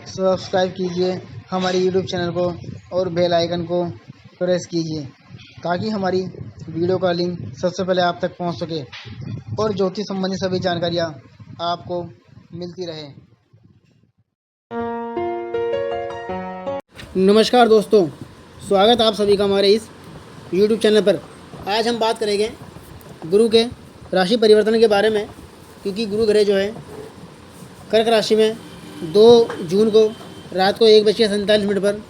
Subscribe कीजिए हमारे YouTube channel को और बेल आइकन को प्रेस कीजिए ताकि हमारी वीडियो का लिंक सबसे पहले आप तक पहुंच सके और ज्योतिष संबंधी सभी जानकारियां आपको मिलती रहे। नमस्कार दोस्तों, स्वागत आप सभी का हमारे इस यूट्यूब चैनल पर। आज हम बात करेंगे गुरु के राशि परिवर्तन के बारे में, क्योंकि गुरु ग्रह जो है कर्क राशि में 2 जून को रात को 1:47 पर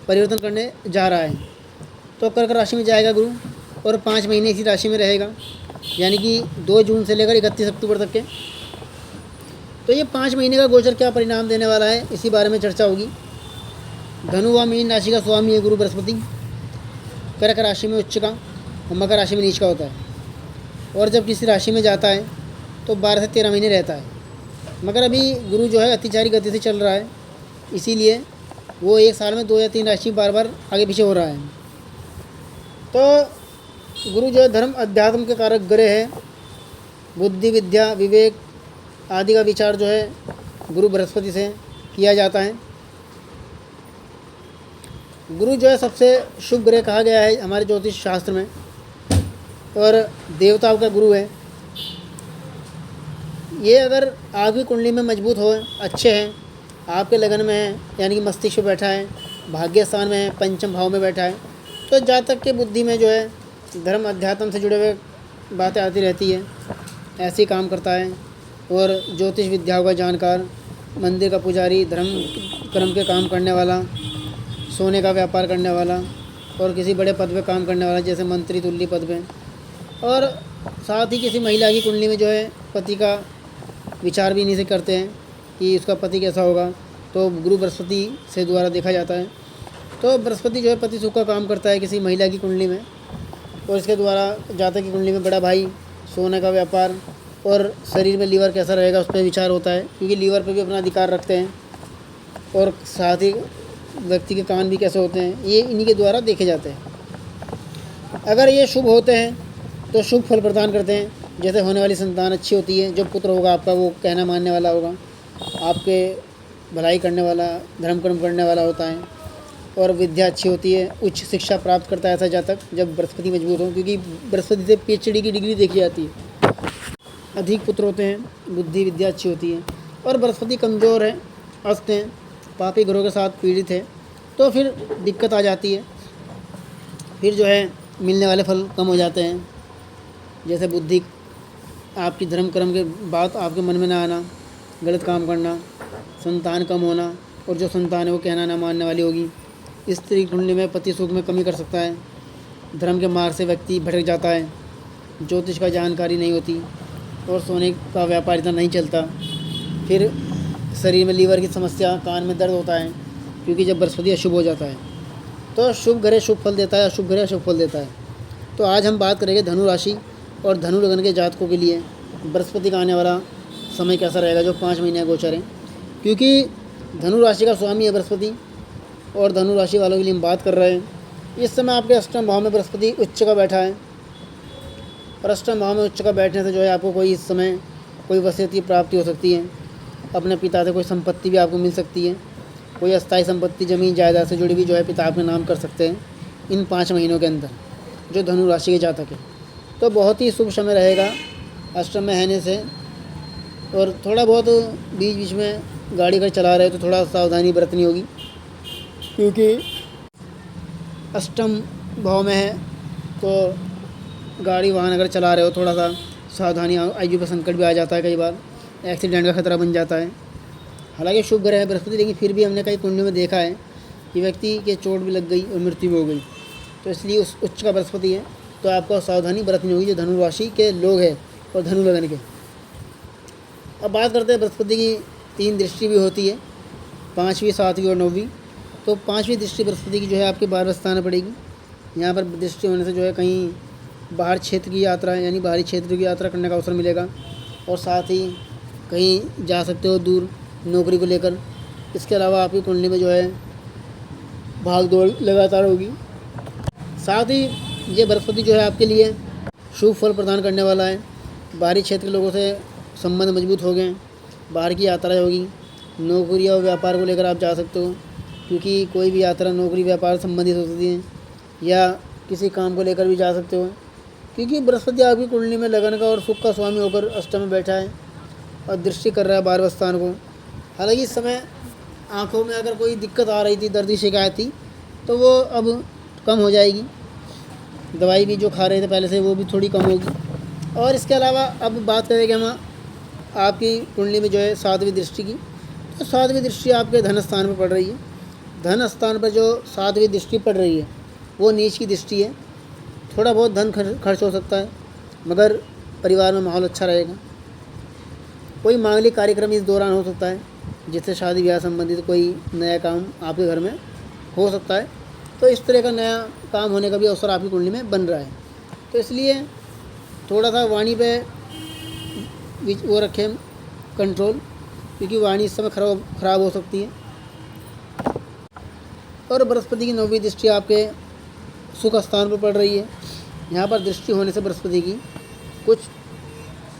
परिवर्तन करने जा रहा है। तो कर्क राशि में जाएगा गुरु और 5 महीने इसी राशि में रहेगा, यानी कि 2 जून से लेकर 31 अक्टूबर तक के। तो ये 5 महीने का गोचर क्या परिणाम देने वाला है, इसी बारे में चर्चा होगी। धनु व मीन राशि का स्वामी है गुरु बृहस्पति। कर्क राशि में उच्च का और मकर राशि में नीच का होता है, और जब किसी राशि में जाता है तो 12 से 13 महीने रहता है। मगर अभी गुरु जो है अतिचारी गति से चल रहा है, इसीलिए वो एक साल में 2 या 3 राशि बार बार आगे पीछे हो रहा है। तो गुरु जो है धर्म अध्यात्म के कारक ग्रह है। बुद्धि विद्या विवेक आदि का विचार जो है गुरु बृहस्पति से किया जाता है। गुरु जो है सबसे शुभ ग्रह कहा गया है हमारे ज्योतिष शास्त्र में, और देवताओं का गुरु है। ये अगर आपकी कुंडली में मजबूत हो, अच्छे हैं, आपके लगन में है, यानी कि मस्तिष्क में बैठा है, भाग्य स्थान में है, पंचम भाव में बैठा है, तो जातक के बुद्धि में जो है धर्म अध्यात्म से जुड़े हुए बातें आती रहती है, ऐसे ही काम करता है। और ज्योतिष विद्याओं का जानकार, मंदिर का पुजारी, धर्म कर्म के काम करने वाला, सोने का व्यापार करने वाला, और किसी बड़े पद पे काम करने वाला, जैसे मंत्री तुल्य पद पे। और साथ ही किसी महिला की कुंडली में जो है पति का विचार भी इन्हीं से करते हैं कि उसका पति कैसा होगा, तो गुरु बृहस्पति से द्वारा देखा जाता है। तो बृहस्पति जो है पति सुख का काम करता है किसी महिला की कुंडली में, और इसके द्वारा जातक की कुंडली में बड़ा भाई, सोने का व्यापार और शरीर में लीवर कैसा रहेगा उस पर विचार होता है, क्योंकि लीवर पर भी अपना अधिकार रखते हैं। और साथ ही व्यक्ति के कान भी कैसे होते हैं, ये इन्हीं के द्वारा देखे जाते हैं। अगर ये शुभ होते हैं तो शुभ फल प्रदान करते हैं, जैसे होने वाली संतान अच्छी होती है, जो पुत्र होगा आपका वो कहना मानने वाला होगा, आपके भलाई करने वाला, धर्म कर्म करने वाला होता है। और विद्या अच्छी होती है, उच्च शिक्षा प्राप्त करता है ऐसा जातक जब बृहस्पति मजबूत हो, क्योंकि बृहस्पति से PhD की डिग्री देखी जाती है। अधिक पुत्र होते हैं, बुद्धि विद्या अच्छी होती है। और बृहस्पति कमज़ोर है, अस्त हैं, पापी ग्रहों के साथ पीड़ित है, तो फिर दिक्कत आ जाती है। फिर जो है मिलने वाले फल कम हो जाते हैं, जैसे बुद्धि, आपकी धर्म कर्म के बात आपके मन में ना आना, गलत काम करना, संतान कम होना, और जो संतान है वो कहना ना मानने वाली होगी। स्त्री कुंडली में पति सुख में कमी कर सकता है। धर्म के मार्ग से व्यक्ति भटक जाता है, ज्योतिष का जानकारी नहीं होती, और सोने का व्यापार इतना नहीं चलता। फिर शरीर में लीवर की समस्या, कान में दर्द होता है, क्योंकि जब बृहस्पति अशुभ हो जाता है। तो शुभ ग्रह शुभ फल देता है, अशुभ ग्रह अशुभ फल देता है। तो आज हम बात करेंगे धनु राशि और धनु लगन के जातकों के लिए बृहस्पति का आने वाला समय कैसा रहेगा, जो 5 महीने का गोचर है। क्योंकि धनु राशि का स्वामी है बृहस्पति, और धनु राशि वालों के लिए हम बात कर रहे हैं। इस समय आपके अष्टम भाव में बृहस्पति उच्च का बैठा है, और अष्टम भाव में उच्च का बैठने से जो है आपको कोई इस समय कोई वसीयत की प्राप्ति हो सकती है। अपने पिता से कोई संपत्ति भी आपको मिल सकती है, कोई अस्थायी संपत्ति ज़मीन जायदाद से जुड़ी भी जो है पिता आपके नाम कर सकते हैं इन 5 महीनों के अंदर, जो धनु राशि के जातक है। तो बहुत ही शुभ समय रहेगा अष्टम में रहने से। और थोड़ा बहुत बीच बीच में गाड़ी अगर चला रहे तो थोड़ा सावधानी बरतनी होगी, क्योंकि अष्टम भाव में है, तो गाड़ी वाहन अगर चला रहे हो थोड़ा सा सावधानी, आयु पर संकट भी आ जाता है, कई बार एक्सीडेंट का खतरा बन जाता है। हालांकि शुभ ग्रह है बृहस्पति, लेकिन फिर भी हमने कई कुंडलियों में देखा है कि व्यक्ति के चोट भी लग गई और मृत्यु भी हो गई। तो इसलिए उस उच्च का बृहस्पति है, तो आपको सावधानी बरतनी होगी जो धनु राशि के लोग हैं और धनु लगन के। अब बात करते हैं बृहस्पति की 3 दृष्टि भी होती है, 5वीं 7वीं और 9वीं। तो 5वीं दृष्टि बृहस्पति की जो है आपके 12वें स्थान में पड़ेगी। यहाँ पर दृष्टि होने से जो है कहीं बाहर क्षेत्र की यात्रा, यानी बाहरी क्षेत्र की यात्रा करने का अवसर मिलेगा, और साथ ही कहीं जा सकते हो दूर नौकरी को लेकर। इसके अलावा आपकी कुंडली में जो है भाग दौड़ लगातार होगी। साथ ही ये बृहस्पति जो है आपके लिए शुभ फल प्रदान करने वाला है। बाहरी क्षेत्र के लोगों से संबंध मजबूत हो गए, बाहर की यात्रा होगी, नौकरी और व्यापार को लेकर आप जा सकते हो, क्योंकि कोई भी यात्रा नौकरी व्यापार संबंधित हो सकती है, या किसी काम को लेकर भी जा सकते हो, क्योंकि बृहस्पति आपकी कुंडली में लगन का और सुख का स्वामी होकर अष्टम में बैठा है और दृष्टि कर रहा है 12वें स्थान को। हालांकि इस समय आँखों में अगर कोई दिक्कत आ रही थी, दर्द की शिकायत थी, तो वो अब कम हो जाएगी। दवाई भी जो खा रहे थे पहले से वो भी थोड़ी कम होगी। और इसके अलावा अब बात करेंगे हम आपकी कुंडली में जो है 7वीं दृष्टि की। तो 7वीं दृष्टि आपके धन स्थान पर पड़ रही है। धन स्थान पर जो 7वीं दृष्टि पड़ रही है वो नीच की दृष्टि है। थोड़ा बहुत धन खर्च हो सकता है, मगर परिवार में माहौल अच्छा रहेगा। कोई मांगलिक कार्यक्रम इस दौरान हो सकता है, जिससे शादी ब्याह संबंधित कोई नया काम आपके घर में हो सकता है। तो इस तरह का नया काम होने का भी अवसर आपकी कुंडली में बन रहा है। तो इसलिए थोड़ा सा वाणी पे वो रखें कंट्रोल, क्योंकि वाणी इस समय खराब हो सकती है। और बृहस्पति की 9वीं दृष्टि आपके सुख स्थान पर पड़ रही है। यहाँ पर दृष्टि होने से बृहस्पति की कुछ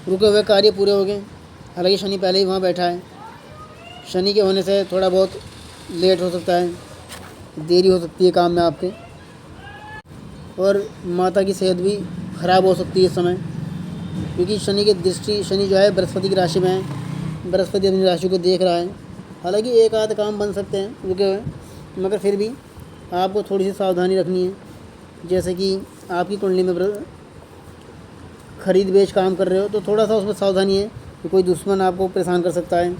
रुके हुए कार्य पूरे हो गए। हालांकि शनि पहले ही वहाँ बैठा है। शनि के होने से थोड़ा बहुत लेट हो सकता है, देरी हो सकती है काम में आपके, और माता की सेहत भी ख़राब हो सकती है इस समय, क्योंकि शनि की दृष्टि, शनि जो है बृहस्पति की राशि में है, बृहस्पति अपनी राशि को देख रहा है। हालांकि एक आध काम बन सकते हैं रुके हुए, मगर फिर भी आपको थोड़ी सी सावधानी रखनी है। जैसे कि आपकी कुंडली में खरीद बेच काम कर रहे हो, तो थोड़ा सा उसमें सावधानी है कि कोई दुश्मन आपको परेशान कर सकता है,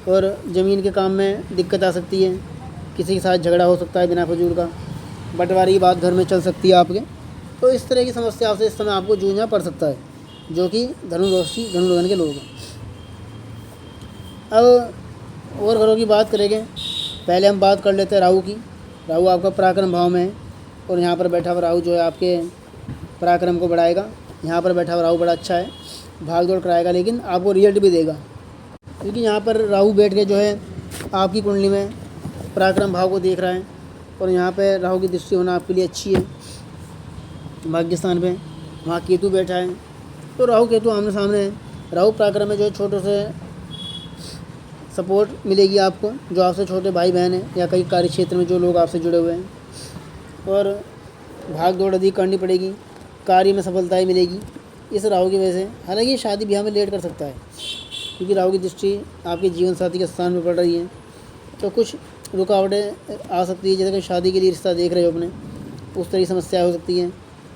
और ज़मीन के काम में दिक्कत आ सकती है, किसी के साथ झगड़ा हो सकता है बिना फजूल का, बंटवारे की बात घर में चल सकती है आपके। तो इस तरह की समस्याओं से इस समय आपको जूझना पड़ सकता है, जो कि धनुर्लग्न के लोग हैं। अब और घरों की बात करेंगे। पहले हम बात कर लेते हैं राहु की। राहु आपका पराक्रम भाव में है, और यहाँ पर बैठा हुआ राहु जो है आपके पराक्रम को बढ़ाएगा। यहाँ पर बैठा हुआ राहु बड़ा अच्छा है, भाग दौड़ कराएगा, लेकिन आपको रिजल्ट भी देगा, क्योंकि यहाँ पर राहु बैठ के जो है आपकी कुंडली में पराक्रम भाव को देख रहा है, और यहाँ पे राहु की दृष्टि होना आपके लिए अच्छी है। भाग्य स्थान पे वहाँ केतु बैठा है, तो राहु केतु आमने सामने है। राहु पराक्रम में जो है छोटे से सपोर्ट मिलेगी आपको, जो आपसे छोटे भाई बहन हैं, या कई कार्य क्षेत्र में जो लोग आपसे जुड़े हुए हैं, और भाग दौड़ अधिक करनी पड़ेगी, कार्य में सफलताएँ मिलेगी इस राहु की वजह से। हालांकि शादी ब्याह में लेट कर सकता है, क्योंकि राहु की दृष्टि आपके जीवन साथी के स्थान में पड़ रही है, तो कुछ रुकावटें आ सकती है। जैसे कि शादी के लिए रिश्ता देख रहे हो अपने, उस तरह की समस्या हो सकती है,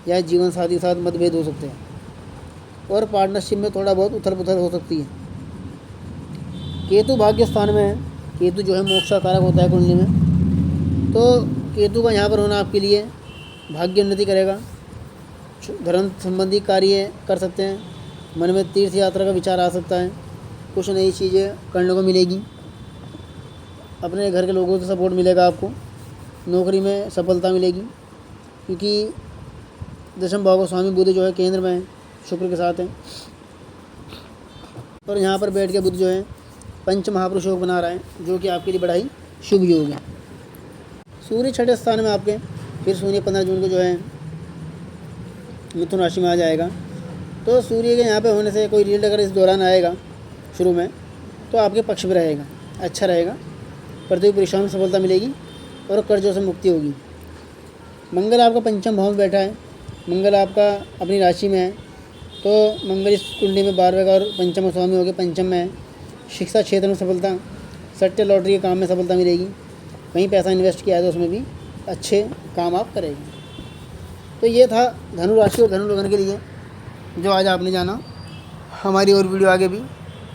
या जीवन साथी के साथ मतभेद हो सकते हैं, और पार्टनरशिप में थोड़ा बहुत उथल पुथल हो सकती है। केतु भाग्य स्थान में है। केतु जो है मोक्ष का कारक होता है कुंडली में, तो केतु का यहाँ पर होना आपके लिए भाग्य उन्नति करेगा। धर्म संबंधी कार्य कर सकते हैं, मन में तीर्थ यात्रा का विचार आ सकता है, कुछ नई चीज़ें करने को मिलेगी, अपने घर के लोगों से सपोर्ट मिलेगा आपको, नौकरी में सफलता मिलेगी, क्योंकि दशम भाव का स्वामी बुध जो है केंद्र में है, शुक्र के साथ है, और यहाँ पर बैठ के बुध जो है पंच महापुरुष योग बना रहा है, जो कि आपके लिए बड़ा ही शुभ योग है। सूर्य 6ठे स्थान में आपके, फिर सूर्य 15 जून को जो है मिथुन राशि में आ जाएगा। तो सूर्य के यहाँ पे होने से कोई रिजल्ट अगर इस दौरान आएगा शुरू में, तो आपके पक्ष में रहेगा, अच्छा रहेगा, प्रतियोगी परीक्षाओं में सफलता मिलेगी, और कर्जों से मुक्ति होगी। मंगल आपका पंचम भाव में बैठा है। मंगल आपका अपनी राशि में है, तो मंगल इस कुंडली में 12वें का और पंचम स्वामी हो गए, पंचम में है। शिक्षा क्षेत्र में सफलता, सट्टे लॉटरी के काम में सफलता मिलेगी, कहीं पैसा इन्वेस्ट किया है तो उसमें भी अच्छे काम आप करेंगे। तो ये था धनु राशि और धनु लग्न के लिए जो आज आपने जाना। हमारी और वीडियो आगे भी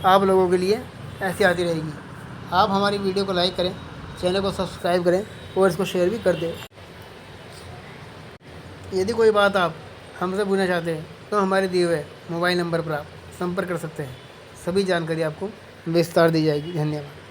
आप लोगों के लिए ऐसी आती रहेगी। आप हमारी वीडियो को लाइक करें, चैनल को सब्सक्राइब करें, और इसको शेयर भी कर दें। यदि कोई बात आप हमसे पूछना चाहते हैं, तो हमारे दिए हुए मोबाइल नंबर पर आप संपर्क कर सकते हैं। सभी जानकारी आपको विस्तार दी जाएगी। धन्यवाद।